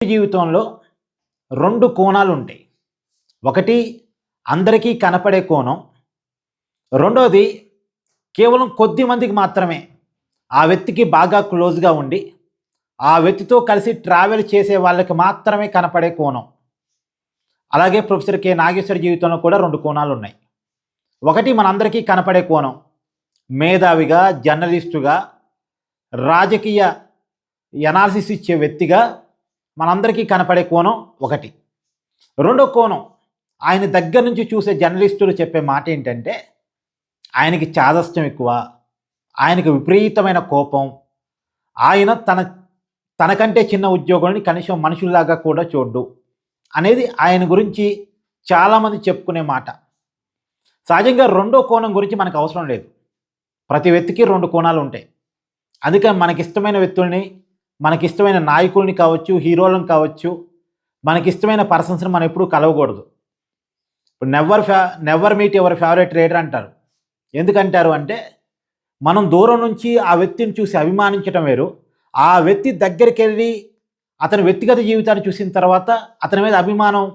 జీవితంలో 2 కోణాలు ఉంటాయి. ఒకటి అందరికీ కనపడే కోణం. రెండోది కేవలం కొద్ది మందికి మాత్రమే ఆ వ్యక్తికి బాగా క్లోజ్‌గా ఉండి, ఆ వ్యక్తితో కలిసి ట్రావెల్ చేసే వాళ్ళకి మాత్రమే కనపడే కోణం. అలాగే ప్రొఫెసర్ నాగేశ్వర జీవితంలో కూడా 2 కోణాలున్నాయి. ఒకటి మనందరికీ కనపడే కోణం. మేధావిగా, జర్నలిస్టుగా, రాజకీయ ఎనాలిసిస్ ఇచ్చే వ్యక్తిగా మనందరికీ కనపడే కోణం ఒకటి. రెండో కోణం ఆయన దగ్గర నుంచి చూసే జర్నలిస్టులు చెప్పే మాట ఏంటంటే, ఆయనకి చాదస్తం ఎక్కువ, ఆయనకు విపరీతమైన కోపం, ఆయన తనకంటే చిన్న ఉద్యోగులని కనీసం మనుషుల్లాగా కూడా చూడ్డు అనేది ఆయన గురించి చాలామంది చెప్పుకునే మాట. సహజంగా రెండో కోణం గురించి మనకు అవసరం లేదు. ప్రతి వ్యక్తికి 2 కోణాలు ఉంటాయి. అందుకని మనకిష్టమైన వ్యక్తుల్ని, మనకిష్టమైన నాయకుల్ని కావచ్చు, హీరోలను కావచ్చు, మనకిష్టమైన పర్సన్స్ని మనం ఎప్పుడూ కలవకూడదు. ఇప్పుడు never meet your favourite leader అంటారు. ఎందుకంటారు అంటే, మనం దూరం నుంచి ఆ వ్యక్తిని చూసి అభిమానించడం వేరు, ఆ వ్యక్తి దగ్గరికి వెళ్ళి అతని వ్యక్తిగత జీవితాన్ని చూసిన తర్వాత అతని మీద అభిమానం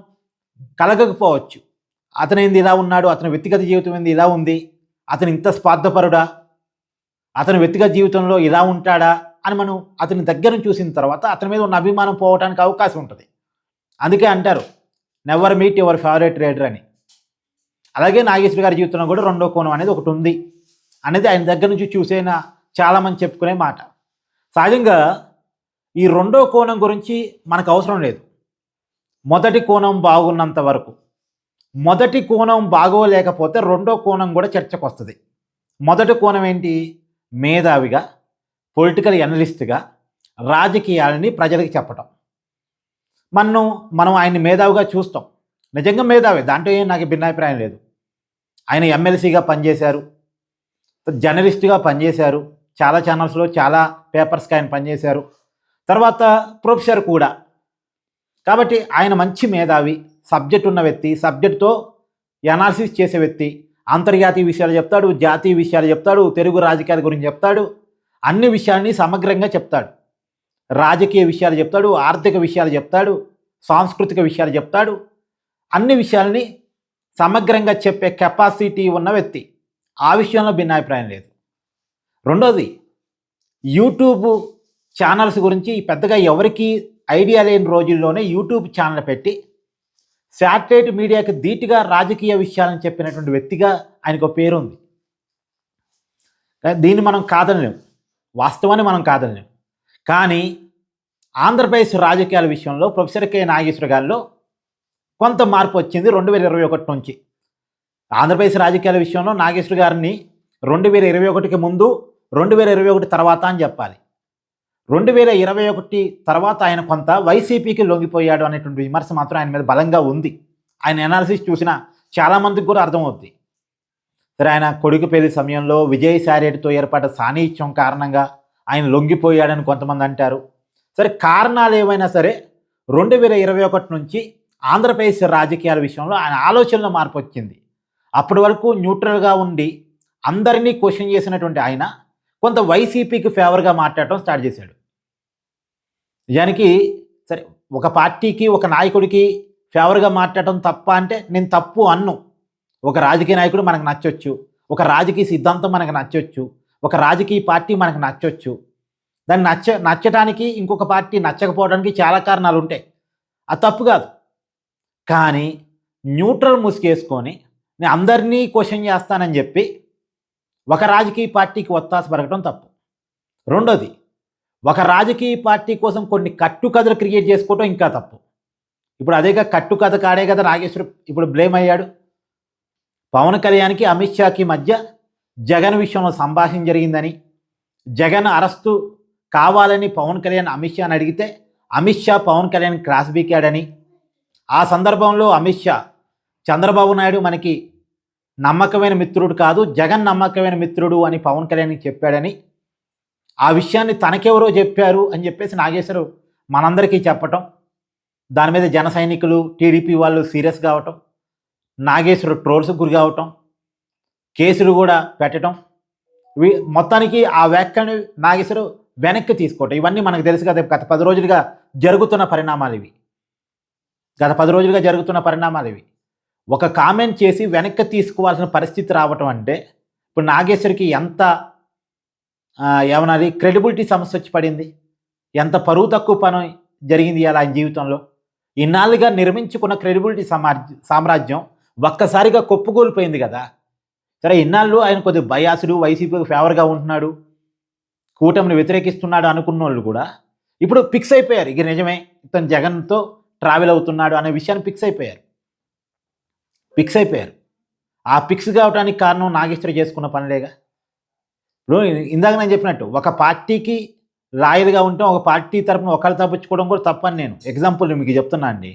కలగకపోవచ్చు. అతను ఏంది ఇలా ఉన్నాడు, అతని వ్యక్తిగత జీవితం ఏంది ఇలా ఉంది, అతను ఇంత స్వార్థపరుడా, అతని వ్యక్తిగత జీవితంలో ఇలా ఉంటాడా అని మనం అతని దగ్గరను చూసిన తర్వాత అతని మీద ఉన్న అభిమానం పోవడానికి అవకాశం ఉంటుంది. అందుకే అంటారు never meet your favourite leader అని. అలాగే నాగేశ్వర గారి జీవితంలో కూడా రెండో కోణం అనేది ఒకటి ఉంది అనేది ఆయన దగ్గర నుంచి చూసేన చాలామంది చెప్పుకునే మాట. సహజంగా ఈ రెండో కోణం గురించి మనకు అవసరం లేదు. మొదటి కోణం బాగున్నంత వరకు. మొదటి కోణం బాగోలేకపోతే రెండో కోణం కూడా చర్చకు వస్తుంది. మొదటి కోణం ఏంటి? మేధావిగా, పొలిటికల్ ఎనలిస్ట్గా రాజకీయాలని ప్రజలకు చెప్పటం. మనం ఆయన్ని మేధావిగా చూస్తాం. నిజంగా మేధావి, దాంట్లో ఏం నాకు భిన్నాభిప్రాయం లేదు. ఆయన ఎమ్మెల్సీగా పనిచేశారు, జర్నలిస్ట్గా పనిచేశారు, చాలా ఛానల్స్లో చాలా పేపర్స్కి ఆయన పనిచేశారు, తర్వాత ప్రొఫెసర్ కూడా. కాబట్టి ఆయన మంచి మేధావి, సబ్జెక్ట్ ఉన్న వ్యక్తి, సబ్జెక్టుతో ఎనాలిసిస్ చేసే వ్యక్తి. అంతర్జాతీయ విషయాలు చెప్తాడు, జాతీయ విషయాలు చెప్తాడు, తెలుగు రాజకీయాల గురించి చెప్తాడు, అన్ని విషయాల్ని సమగ్రంగా చెప్తాడు. రాజకీయ విషయాలు చెప్తాడు, ఆర్థిక విషయాలు చెప్తాడు, సాంస్కృతిక విషయాలు చెప్తాడు. అన్ని విషయాల్ని సమగ్రంగా చెప్పే కెపాసిటీ ఉన్న వ్యక్తి. ఆ విషయంలో భిన్నాభిప్రాయం లేదు. రెండోది, యూట్యూబ్ ఛానల్స్ గురించి పెద్దగా ఎవరికి ఐడియా లేని రోజుల్లోనే యూట్యూబ్ ఛానల్ పెట్టి శాటిలైట్ మీడియాకి ధీటుగా రాజకీయ విషయాలను చెప్పినటువంటి వ్యక్తిగా ఆయనకు పేరు ఉంది. దీన్ని మనం కాదనలేము, వాస్తవాన్ని మనం కాదనలేము. కానీ ఆంధ్రప్రదేశ్ రాజకీయాల విషయంలో ప్రొఫెసర్ నాగేశ్వర గారిలో కొంత మార్పు వచ్చింది 2021 నుంచి. ఆంధ్రప్రదేశ్ రాజకీయాల విషయంలో నాగేశ్వర గారిని 2021కి ముందు, 2021 తర్వాత అని చెప్పాలి. 2021 తర్వాత ఆయన కొంత వైసీపీకి లొంగిపోయాడు అనేటువంటి విమర్శ మాత్రం ఆయన మీద బలంగా ఉంది. ఆయన ఎనాలిసిస్ చూసిన చాలామందికి కూడా అర్థమవుతుంది. సరే, ఆయన కొడుకు పెళ్లి సమయంలో విజయసాయిరెడ్డితో ఏర్పడ్డ సాన్నిహిత్యం కారణంగా ఆయన లొంగిపోయాడని కొంతమంది అంటారు. సరే, కారణాలు ఏవైనా సరే 2021 నుంచి ఆంధ్రప్రదేశ్ రాజకీయాల విషయంలో ఆయన ఆలోచనలో మార్పు వచ్చింది. అప్పటి వరకు న్యూట్రల్గా ఉండి అందరినీ క్వశ్చన్ చేసినటువంటి ఆయన కొంత వైసీపీకి ఫేవర్గా మాట్లాడటం స్టార్ట్ చేశాడు. నిజానికి సరే, ఒక పార్టీకి, ఒక నాయకుడికి ఫేవర్గా మాట్లాడటం తప్ప అంటే నేను తప్పు అన్ను. ఒక రాజకీయ నాయకుడు మనకు నచ్చొచ్చు, ఒక రాజకీయ సిద్ధాంతం మనకు నచ్చొచ్చు, ఒక రాజకీయ పార్టీ మనకు నచ్చొచ్చు. దాన్ని నచ్చటానికి, ఇంకొక పార్టీ నచ్చకపోవడానికి చాలా కారణాలు ఉంటాయి. అది తప్పు కాదు. కానీ న్యూట్రల్ ముసుగేసుకొని నేను అందరినీ క్వశ్చన్ చేస్తానని చెప్పి ఒక రాజకీయ పార్టీకి ఒత్తాస పరగటం తప్పు. రెండోది, ఒక రాజకీయ పార్టీ కోసం కొన్ని కట్టుకథలు క్రియేట్ చేసుకోవటం ఇంకా తప్పు. ఇప్పుడు అదేగా కట్టుకథ కాడే కదా నాగేశ్వర ఇప్పుడు బ్లేమ్ అయ్యాడు. పవన్ కళ్యాణ్కి అమిత్ షాకి మధ్య జగన్ విషయంలో సంభాషణ జరిగిందని, జగన్ అరెస్టు కావాలని పవన్ కళ్యాణ్ అమిత్ షాని అడిగితే అమిత్ షా పవన్ కళ్యాణ్ క్రాస్ బీకాడని, ఆ సందర్భంలో అమిత్ షా చంద్రబాబు నాయుడు మనకి నమ్మకమైన మిత్రుడు కాదు, జగన్ నమ్మకమైన మిత్రుడు అని పవన్ కళ్యాణ్కి చెప్పాడని, ఆ విషయాన్ని తనకెవరో చెప్పారు అని చెప్పేసి నాగేశ్వరు మనందరికీ చెప్పటం, దాని మీద జన సైనికులు, టీడీపీ వాళ్ళు సీరియస్ కావటం, నాగేశ్వరు ట్రోల్స్కి గురి కావటం, కేసులు కూడా పెట్టడం, మొత్తానికి ఆ వ్యాఖ్యను నాగేశ్వరు వెనక్కి తీసుకోవటం, ఇవన్నీ మనకు తెలుసు కదా. గత 10 రోజులుగా జరుగుతున్న పరిణామాలు ఇవి. ఒక కామెంట్ చేసి వెనక్కి తీసుకోవాల్సిన పరిస్థితి రావటం అంటే ఇప్పుడు నాగేశ్వరికి ఎంత ఏమన్నది క్రెడిబిలిటీ సమస్య వచ్చి పడింది, ఎంత పరువు తక్కువ పని జరిగింది అలా ఆయన జీవితంలో. ఇన్నాళ్ళుగా నిర్మించుకున్న క్రెడిబిలిటీ సామ్రాజ్యం ఒక్కసారిగా కొప్పుకూలిపోయింది కదా. సరే, ఇన్నాళ్ళు ఆయన కొద్దిగా బయాసుడు, వైసీపీకి ఫేవర్గా ఉంటున్నాడు, కూటమిని వ్యతిరేకిస్తున్నాడు అనుకున్న వాళ్ళు కూడా ఇప్పుడు ఫిక్స్ అయిపోయారు. ఇక నిజమే ఇతను జగన్తో ట్రావెల్ అవుతున్నాడు అనే విషయాన్ని ఫిక్స్ అయిపోయారు. ఆ ఫిక్స్ కావడానికి కారణం నాగేశ్వరి చేసుకున్న పనులేగా. ఇప్పుడు ఇందాక నేను చెప్పినట్టు ఒక పార్టీకి లాయల్గా ఉంటే ఒక పార్టీ తరపున ఒకళ్ళు తప్పించుకోవడం కూడా తప్పని నేను ఎగ్జాంపుల్ మీకు చెప్తున్నా అండి.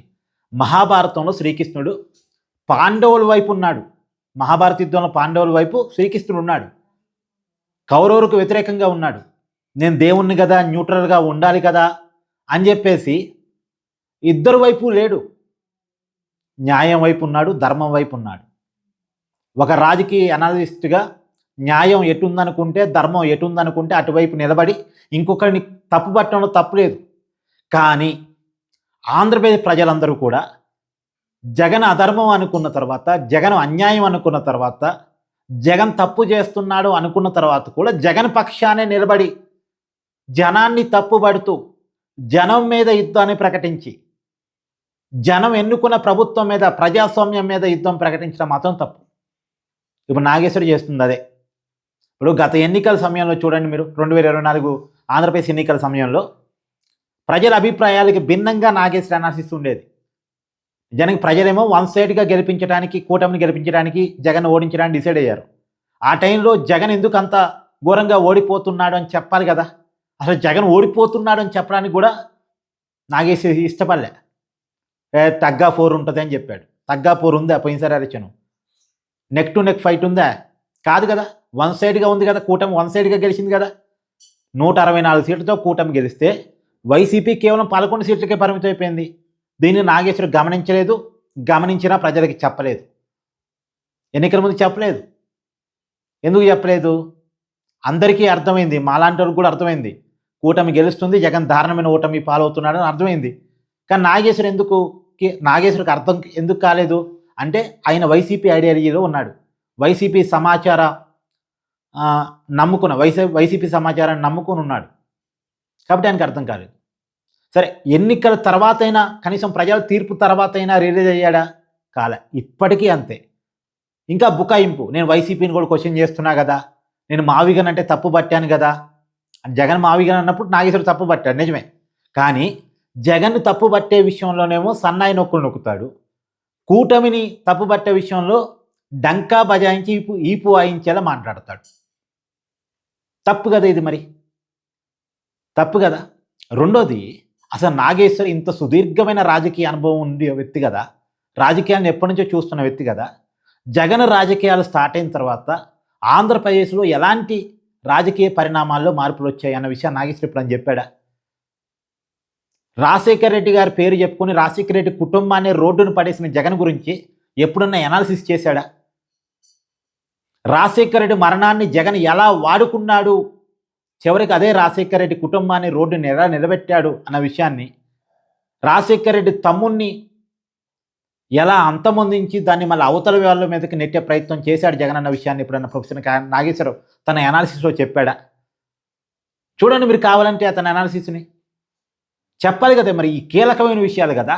మహాభారతంలో శ్రీకృష్ణుడు పాండవుల వైపు ఉన్నాడు. మహాభారత యుద్ధంలో పాండవుల వైపు శ్రీకృష్ణుడు ఉన్నాడు. కౌరవులకు వ్యతిరేకంగా ఉన్నాడు. నేను దేవుణ్ణి కదా, న్యూట్రల్గా ఉండాలి కదా అని చెప్పేసి ఇద్దరు వైపు లేడు. న్యాయం వైపు ఉన్నాడు, ధర్మం వైపు ఉన్నాడు. ఒక రాజకీయ అనాలిస్ట్గా న్యాయం ఎటుందనుకుంటే, ధర్మం ఎటుందనుకుంటే అటువైపు నిలబడి ఇంకొకరిని తప్పుపట్టడంలో తప్పులేదు. కానీ ఆంధ్రప్రదేశ్ ప్రజలందరూ కూడా జగన్ అధర్మం అనుకున్న తర్వాత, జగన్ అన్యాయం అనుకున్న తర్వాత, జగన్ తప్పు చేస్తున్నాడు అనుకున్న తర్వాత కూడా జగన్ పక్షానే నిలబడి జనాన్ని తప్పుపడుతూ జనం మీద యుద్ధాన్ని ప్రకటించి, జనం ఎన్నుకున్న ప్రభుత్వం మీద, ప్రజాస్వామ్యం మీద యుద్ధం ప్రకటించడం మాత్రం తప్పు. ఇప్పుడు నాగేశ్వరి చేస్తుంది అదే. ఇప్పుడు గత ఎన్నికల సమయంలో చూడండి మీరు, 2024 ఆంధ్రప్రదేశ్ ఎన్నికల సమయంలో ప్రజల అభిప్రాయాలకి భిన్నంగా నాగేశ్వరి అనాలిసిస్ ఉండేది. జనానికి ప్రజలేమో వన్ సైడ్గా గెలిపించడానికి, కూటమిని గెలిపించడానికి, జగన్ ఓడించడానికి డిసైడ్ అయ్యారు. ఆ టైంలో జగన్ ఎందుకు అంత ఘోరంగా ఓడిపోతున్నాడు అని చెప్పాలి కదా. అసలు జగన్ ఓడిపోతున్నాడు అని చెప్పడానికి కూడా నాగేశ్వరి ఇష్టపడలే. తగ్గా 4 ఉంటుంది అని చెప్పాడు. తగ్గా 4 ఉందా పోయినసారి election? Neck to neck fight ఉందా? కాదు కదా. వన్ సైడ్గా ఉంది కదా, కూటమి వన్ సైడ్గా గెలిచింది కదా. 164 సీట్లతో కూటమి గెలిస్తే వైసీపీ కేవలం 11 సీట్లకే పరిమితం అయిపోయింది. దీన్ని నాగేశ్వరి గమనించలేదు, గమనించినా ప్రజలకి చెప్పలేదు. ఎన్నికల ముందు చెప్పలేదు. ఎందుకు చెప్పలేదు? అందరికీ అర్థమైంది, మాలాంటి వాళ్ళకి కూడా అర్థమైంది. కూటమి గెలుస్తుంది, జగన్ దారుణమైన ఓటమి పాలవుతున్నాడని అర్థమైంది. కానీ నాగేశ్వరికి అర్థం ఎందుకు కాలేదు అంటే ఆయన వైసీపీ ఐడియాలజీలో ఉన్నాడు. వైసీపీ సమాచారాన్ని నమ్ముకుని ఉన్నాడు. కాబట్టి ఆయనకు అర్థం కాలేదు. సరే, ఎన్నికల తర్వాతైనా, కనీసం ప్రజల తీర్పు తర్వాతైనా రిలీజ్ అయ్యాడా? కాలే. ఇప్పటికీ అంతే. ఇంకా బుకాయింపు. నేను వైసీపీని కూడా క్వశ్చన్ చేస్తున్నా కదా, నేను మావిగన్ అంటే తప్పు పట్టాను కదా. జగన్ మావిగన్ అన్నప్పుడు నాగేశ్వరి తప్పు పట్టాడు, నిజమే. కానీ జగన్ తప్పు పట్టే విషయంలోనేమో సన్నాయి నొక్కులు నొక్కుతాడు. కూటమిని తప్పు పట్టే విషయంలో డంకా బజాయించి ఈపు వాయించేలా మాట్లాడతాడు. తప్పు కదా ఇది, మరి తప్పు కదా. రెండోది, అసలు నాగేశ్వర్ ఇంత సుదీర్ఘమైన రాజకీయ అనుభవం ఉండే వ్యక్తి కదా, రాజకీయాలను ఎప్పటి నుంచో చూస్తున్న వ్యక్తి కదా. జగన్ రాజకీయాలు స్టార్ట్ అయిన తర్వాత ఆంధ్రప్రదేశ్లో ఎలాంటి రాజకీయ పరిణామాల్లో మార్పులు వచ్చాయి అన్న విషయం నాగేశ్వర్ ఇప్పుడు అని చెప్పాడా? రాజశేఖర రెడ్డి గారి పేరు చెప్పుకొని రాజశేఖర రెడ్డి కుటుంబాన్ని రోడ్డును పడేసిన జగన్ గురించి ఎప్పుడన్నా ఎనాలిసిస్ చేశాడా? రాజశేఖర రెడ్డి మరణాన్ని జగన్ ఎలా వాడుకున్నాడు, చివరికి అదే రాజశేఖర రెడ్డి కుటుంబాన్ని రోడ్డుని ఎలా నిలబెట్టాడు అన్న విషయాన్ని, రాజశేఖర రెడ్డి తమ్ముణ్ణి ఎలా అంతమొందించి దాన్ని మళ్ళీ అవతల వాళ్ళ మీదకి నెట్టే ప్రయత్నం చేశాడు జగన్ అన్న విషయాన్ని ఎప్పుడన్నా ప్రొఫెసర్ నాగేశ్వరరావు తన అనాలిసిస్లో చెప్పాడా? చూడండి మీరు కావాలంటే అతని అనాలిసిస్ని చెప్పాలి కదా. మరి ఈ కీలకమైన విషయాలు కదా.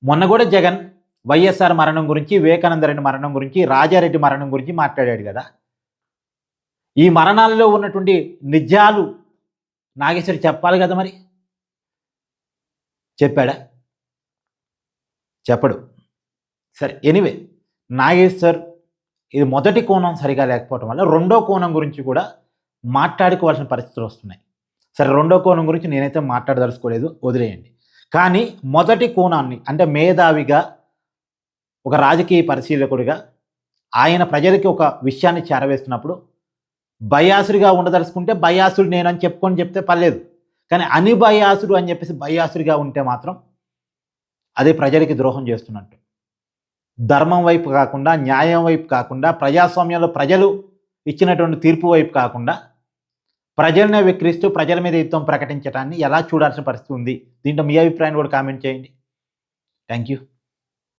మొన్న కూడా జగన్ వైఎస్ఆర్ మరణం గురించి, వివేకానందరెడ్డి మరణం గురించి, రాజారెడ్డి మరణం గురించి మాట్లాడాడు కదా. ఈ మరణాల్లో ఉన్నటువంటి నిజాలు నాగేశ్వరి చెప్పాలి కదా. మరి చెప్పాడా? చెప్పడు. సరే, ఎనీవే, నాగేశ్వర్ ఇది మొదటి కోణం సరిగా లేకపోవడం వల్ల రెండో కోణం గురించి కూడా మాట్లాడుకోవాల్సిన పరిస్థితులు వస్తున్నాయి. సరే, రెండో కోణం గురించి నేనైతే మాట్లాడదలుచుకోలేదు, వదిలేయండి. కానీ మొదటి కోణాన్ని, అంటే మేధావిగా, ఒక రాజకీయ పరిశీలకుడిగా ఆయన ప్రజలకి ఒక విషయాన్ని చేరవేస్తున్నప్పుడు బయాసుడిగా ఉండదలుచుకుంటే బయాసుడు నేనని చెప్తే పర్లేదు. కానీ అనిబయాసుడు అని చెప్పేసి బయాసుడిగా ఉంటే మాత్రం అదే ప్రజలకి ద్రోహం చేస్తున్నట్టు. ధర్మం వైపు కాకుండా, న్యాయం వైపు కాకుండా, ప్రజాస్వామ్యంలో ప్రజలు ఇచ్చినటువంటి తీర్పు వైపు కాకుండా ప్రజలనే విక్రిస్తూ ప్రజల మీద యుద్ధం ప్రకటించడాన్ని ఎలా చూడాల్సిన పరిస్థితి ఉంది? దీంట్లో మీ అభిప్రాయాన్ని కూడా కామెంట్ చేయండి. Thank you.